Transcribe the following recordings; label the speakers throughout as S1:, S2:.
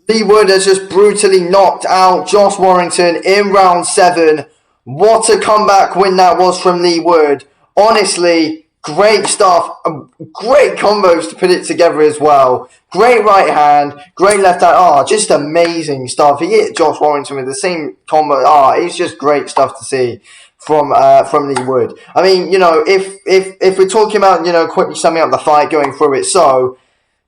S1: Leigh Wood has just brutally knocked out Josh Warrington in round 7. What a comeback win that was from Leigh Wood. Honestly, great stuff. Great combos to put it together as well. Great right hand, great left hand. Just amazing stuff. He hit Josh Warrington with the same combo. It's just great stuff to see from Leigh Wood. I mean, if we're talking about, quickly summing up the fight, going through it, so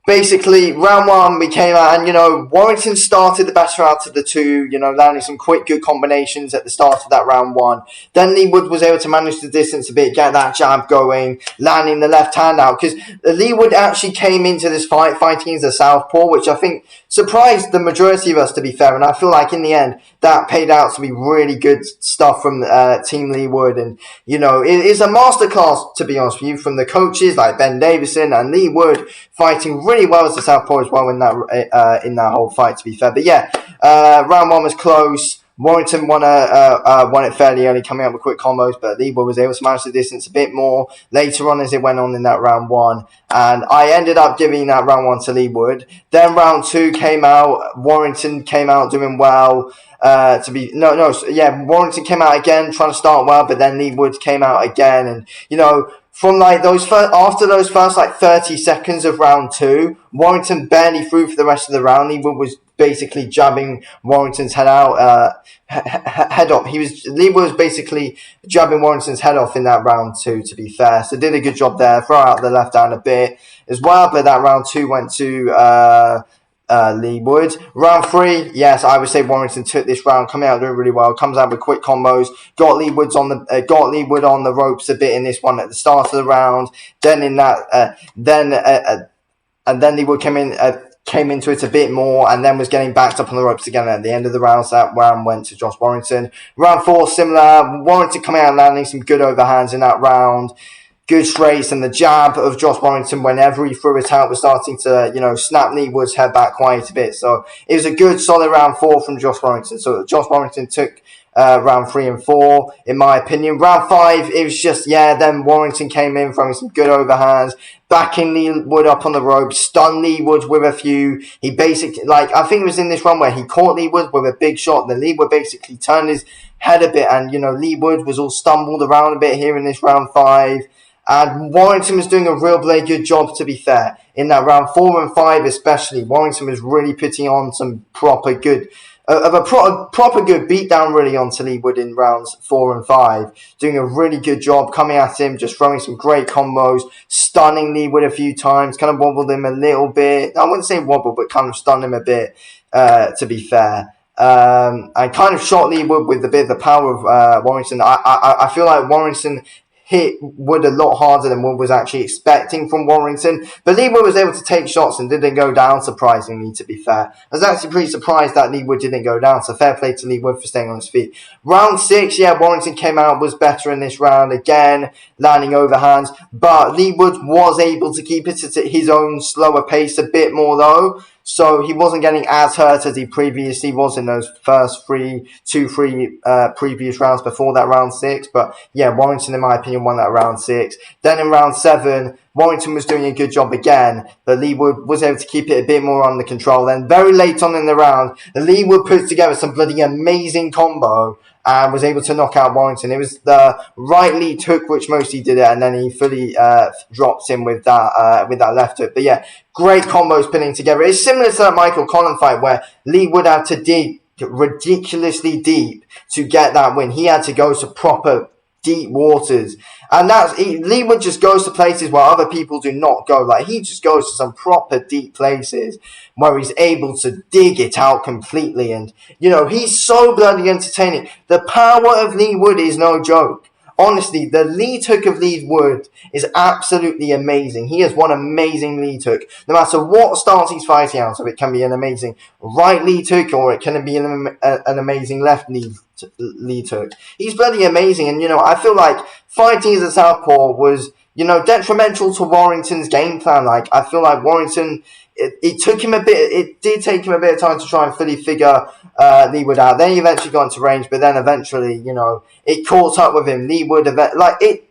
S1: basically, round 1, we came out and, Warrington started the better out of the two, landing some quick, good combinations at the start of that round 1. Then Leigh Wood was able to manage the distance a bit, get that jab going, landing the left hand out. Because Leigh Wood actually came into this fight fighting as a southpaw, which I think surprised the majority of us, to be fair. And I feel like in the end, that paid out to be really good stuff from Team Leigh Wood. And, it's a masterclass, to be honest with you, from the coaches like Ben Davison and Leigh Wood fighting really well as a southpaw as well in that whole fight, to be fair. But yeah, round 1 was close. Warrington won it fairly early, coming out with quick combos, but Leigh Wood was able to manage the distance a bit more later on as it went on in that round 1. And I ended up giving that round 1 to Leigh Wood. Then round 2 came out. Warrington came out doing well. Warrington came out again trying to start well, but then Leigh Wood came out again, and from like after those first like 30 seconds of round 2, Warrington barely threw for the rest of the round. Leigh Wood was basically jabbing Warrington's head out, head off. Leigh Wood was basically jabbing Warrington's head off in that round 2, to be fair. So did a good job there, throw out the left hand a bit as well. But that round 2 went to Leigh Wood. Round 3, yes, I would say Warrington took this round, coming out doing really well, comes out with quick combos, got Leigh Wood on the ropes a bit in this one at the start of the round. Then then Leigh Wood came into it a bit more, and then was getting backed up on the ropes again at the end of the round. So that round went to Josh Warrington. Round 4, similar. Warrington coming out and landing some good overhands in that round. Good straights, and the jab of Josh Warrington whenever he threw it out was starting to, snap Leigh Wood's head back quite a bit. So it was a good solid round 4 from Josh Warrington. So Josh Warrington took round 3 and 4, in my opinion. Round 5, it was just, then Warrington came in throwing some good overhands, backing Leigh Wood up on the ropes, stunned Leigh Wood with a few. He basically, I think it was in this run where he caught Leigh Wood with a big shot. Then Leigh Wood basically turned his head a bit, and, Leigh Wood was all stumbled around a bit here in this round 5. And Warrington was doing a real bloody good job, to be fair. In that round 4 and 5 especially, Warrington was really putting on some proper good beatdown really onto Leigh Wood in rounds 4 and 5. Doing a really good job coming at him, just throwing some great combos, stunning Leigh Wood a few times, kind of wobbled him a little bit. I wouldn't say wobble, but kind of stunned him a bit, to be fair. I kind of shot Leigh Wood with a bit of the power of Warrington. I feel like Warrington hit Wood a lot harder than Wood was actually expecting from Warrington. But Leigh Wood was able to take shots and didn't go down, surprisingly, to be fair. I was actually pretty surprised that Leigh Wood didn't go down, so fair play to Leigh Wood for staying on his feet. Round 6, Warrington came out, was better in this round again, landing overhands. But Leigh Wood was able to keep it at his own slower pace a bit more, though. So he wasn't getting as hurt as he previously was in those first two previous rounds before that round 6. But Warrington, in my opinion, won that round 6. Then in round 7, Warrington was doing a good job again, but Leigh Wood was able to keep it a bit more under control. Then very late on in the round, Leigh Wood put together some bloody amazing combo and was able to knock out Warrington. It was the right lead hook which mostly did it, and then he fully dropped him with that left hook. But great combos pinning together. It's similar to that Michael Collin fight where Leigh Wood had to dig ridiculously deep to get that win. He had to go to proper deep waters, and Leigh Wood just goes to places where other people do not go. Like, he just goes to some proper deep places where he's able to dig it out completely, and he's so bloody entertaining. The power of Leigh Wood is no joke. Honestly, the lead hook of Leigh Wood is absolutely amazing. He has one amazing lead hook. No matter what stance he's fighting out of, it can be an amazing right lead hook, or it can be an amazing left lead hook. He's bloody amazing, and I feel like fighting as a southpaw was detrimental to Warrington's game plan. Like, I feel like Warrington, it did take him a bit of time to try and fully figure Leigh Wood out. Then he eventually got into range, but then eventually, it caught up with him. Leigh Wood,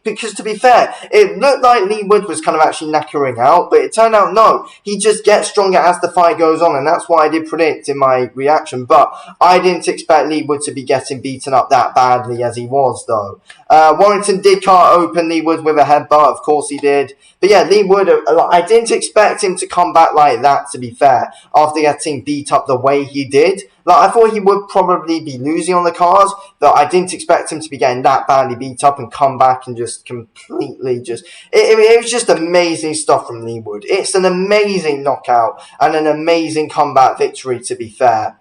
S1: because to be fair, it looked like Leigh Wood was kind of actually knackering out, but it turned out no. He just gets stronger as the fight goes on, and that's what I did predict in my reaction. But I didn't expect Leigh Wood to be getting beaten up that badly as he was, though. Warrington did cut open Leigh Wood with a headbutt, of course he did. But yeah, Leigh Wood, I didn't expect him to come back like that, to be fair, after getting beat up the way he did. Like, I thought he would probably be losing on the cards, but I didn't expect him to be getting that badly beat up and come back and just completely just... It was just amazing stuff from Leigh Wood. It's an amazing knockout and an amazing comeback victory, to be fair.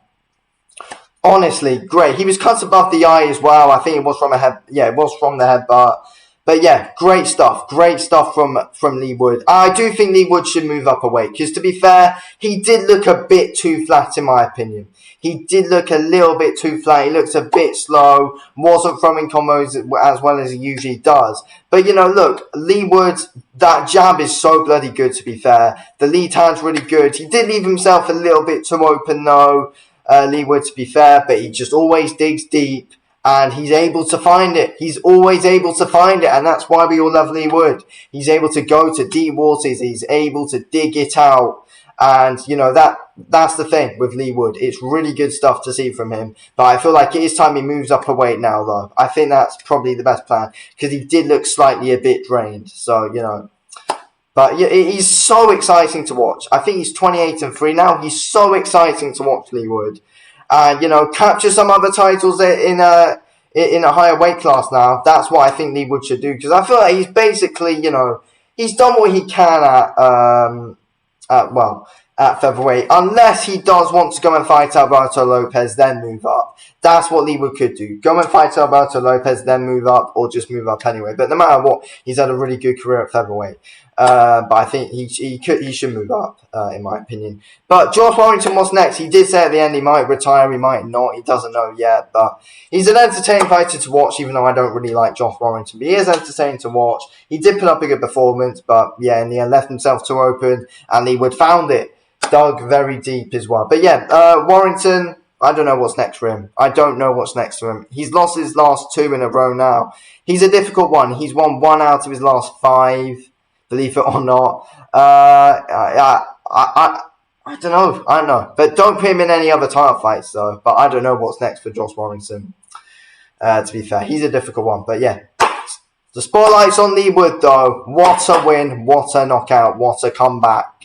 S1: Honestly, great. He was cut above the eye as well. I think it was from a head. Yeah, it was from the headbutt. But yeah, great stuff. Great stuff from Leigh Wood. I do think Leigh Wood should move up a weight because, to be fair, he did look a bit too flat in my opinion. He did look a little bit too flat. He looks a bit slow. Wasn't throwing combos as well as he usually does. But, you know, look, Leigh Wood, that jab is so bloody good, to be fair. The lead hand's really good. He did leave himself a little bit too open, though, Leigh Wood, to be fair. But he just always digs deep. And he's able to find it. He's always able to find it. And that's why we all love Leigh Wood. He's able to go to deep waters. He's able to dig it out. And, you know, that's the thing with Leigh Wood. It's really good stuff to see from him. But I feel like it is time he moves up a weight now, though. I think that's probably the best plan. Because he did look slightly a bit drained. So, you know. But yeah, he's so exciting to watch. I think he's 28-3 now. He's so exciting to watch, Leigh Wood. And, you know, capture some other titles in a higher weight class now. That's what I think Leigh Wood should do. Because I feel like he's basically, you know, he's done what he can at featherweight. Unless he does want to go and fight Alberto Lopez, then move up. That's what Leigh Wood could do. Go and fight Alberto Lopez, then move up, or just move up anyway. But no matter what, he's had a really good career at featherweight. But I think he should move up, in my opinion. But Josh Warrington, what's next? He did say at the end he might retire, he might not. He doesn't know yet. But he's an entertaining fighter to watch, even though I don't really like Josh Warrington. But he is entertaining to watch. He did put up a good performance, but yeah, in the end, left himself too open, and Leigh Wood found it. Dug very deep as well. But yeah, Warrington, I don't know what's next for him. I don't know what's next for him. He's lost his last 2 in a row now. He's a difficult one. He's won 1 out of his last 5. Believe it or not. I don't know. I don't know. But don't put him in any other title fights, though. But I don't know what's next for Josh Warrington. To be fair, he's a difficult one. But yeah. The spotlight's on Leigh Wood, though. What a win. What a knockout. What a comeback.